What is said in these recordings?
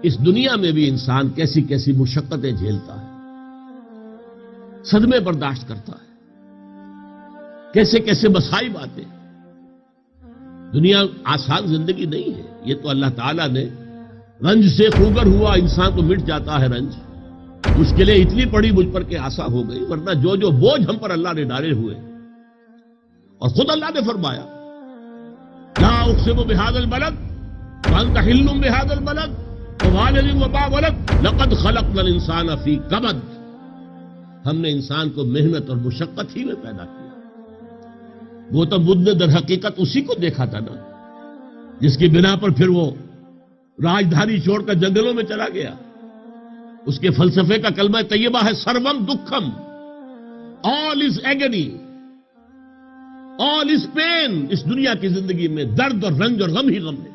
اس دنیا میں بھی انسان کیسی کیسی مشقتیں جھیلتا ہے، صدمے برداشت کرتا ہے، کیسے کیسے مصائب آتے ہیں۔ دنیا آسان زندگی نہیں ہے، یہ تو اللہ تعالیٰ نے رنج سے خوگر ہوا انسان کو مٹ جاتا ہے رنج، مشکلیں اتنی پڑی مجھ پر کہ آسا ہو گئی، ورنہ جو بوجھ ہم پر اللہ نے ڈالے ہوئے، اور خود اللہ نے فرمایا لا اقسم بهذا البلد وانت حل بهذا البلد ووالد وما ولد لقد خلقنا الانسان في كبد، ہم نے انسان کو محنت اور مشقت ہی میں پیدا کیا۔ گوتم بدھ نے در حقیقت اسی کو دیکھا تھا نا، جس کی بنا پر پھر وہ راجدھانی چھوڑ کر جنگلوں میں چلا گیا۔ اس کے فلسفے کا کلمہ طیبہ ہے سروم دکھم، آل از ایگنی، آل از پین۔ اس دنیا کی زندگی میں درد اور رنج اور غم ہی غم ہے۔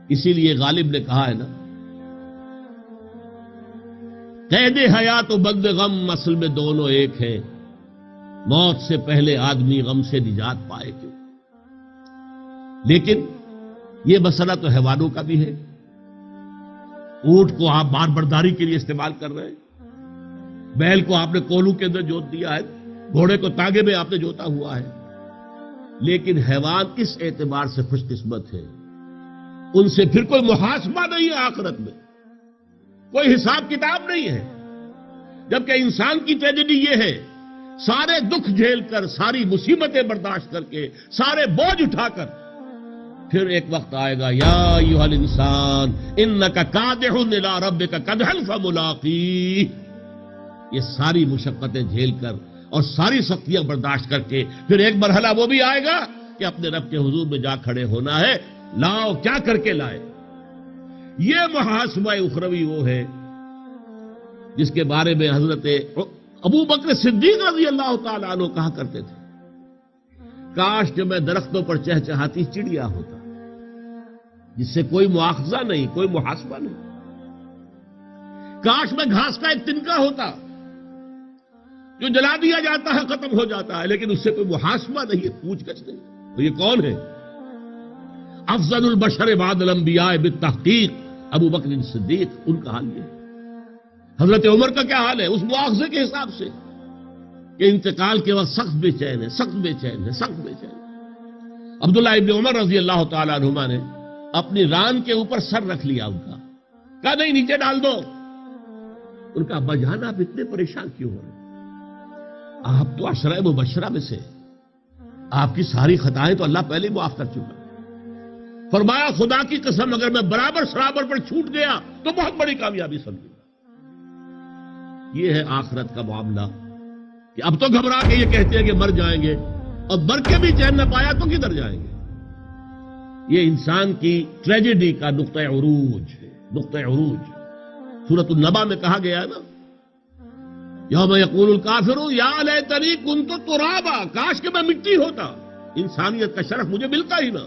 اسی لیے غالب نے کہا ہے نا، قید حیات و بند غم اصل میں دونوں ایک ہیں، موت سے پہلے آدمی غم سے نجات پائے کیوں۔ لیکن یہ مسئلہ تو حیوانوں کا بھی ہے۔ اونٹ کو آپ بار برداری کے لیے استعمال کر رہے ہیں، بیل کو آپ نے کولو کے اندر جوت دیا ہے، گھوڑے کو تانگے میں آپ نے جوتا ہوا ہے، لیکن حیوان اس اعتبار سے خوش قسمت ہے، ان سے پھر کوئی محاسبہ نہیں ہے آخرت میں، کوئی حساب کتاب نہیں ہے۔ جبکہ انسان کی ٹریجڈی یہ ہے، سارے دکھ جھیل کر، ساری مصیبتیں برداشت کر کے، سارے بوجھ اٹھا کر، پھر ایک وقت آئے گا یا ایھا الانسان انک کادح الی ربک کدحا فملاقیہ، یہ ساری مشقتیں جھیل کر اور ساری سختیاں برداشت کر کے پھر ایک مرحلہ وہ بھی آئے گا کہ اپنے رب کے حضور میں جا کھڑے ہونا ہے، لاؤ کیا کر کے لائے۔ یہ محاسبہ اخروی وہ ہے جس کے بارے میں حضرت ابو بکر صدیق رضی اللہ تعالیٰ عنہ کہا کرتے تھے، کاش کہ میں درختوں پر چہچہاتی چڑیا ہوتا جس سے کوئی مواخذہ نہیں، کوئی محاسبہ نہیں۔ کاش میں گھاس کا ایک تنکا ہوتا جو جلا دیا جاتا ہے، ختم ہو جاتا ہے، لیکن اس سے کوئی محاسبہ نہیں ہے، پوچھ گچھ نہیں۔ تو یہ کون ہے؟ افضل البشر بعد الانبیاء بالتحقیق ابو بکر صدیق، ان کا حال یہ ہے۔ حضرت عمر کا کیا حال ہے اس مواخذے کے حساب سے کہ انتقال کے وقت سخت بے چین ہے، سخت بے چین ہے، سخت بے چین ہے۔ عبداللہ ابن عمر رضی اللہ تعالیٰ عنہما نے اپنی ران کے اوپر سر رکھ لیا ان کا، کہا نہیں نیچے ڈال دو۔ ان کا ابا جان آپ اتنے پریشان کیوں ہو رہے؟ آپ تو عشرہ مبشرہ میں سے، آپ کی ساری خطائیں تو اللہ پہلے ہی معاف کر چکا۔ فرمایا خدا کی قسم اگر میں برابر سرابر پر چھوٹ گیا تو بہت بڑی کامیابی سمجھوں۔ یہ ہے آخرت کا معاملہ کہ اب تو گھبرا کے یہ کہتے ہیں کہ مر جائیں گے، اور مر کے بھی چین نہ پایا تو کدھر جائیں گے۔ یہ انسان کی ٹریجڈی کا نقطہ عروج ہے، نقطہ عروج۔ سورۃ النبا میں کہا گیا ہے نا، یوم یقول الکافر یا لیتنی کنت ترابا، کاش کہ میں مٹی ہوتا، انسانیت کا شرف مجھے ملتا ہی نہ۔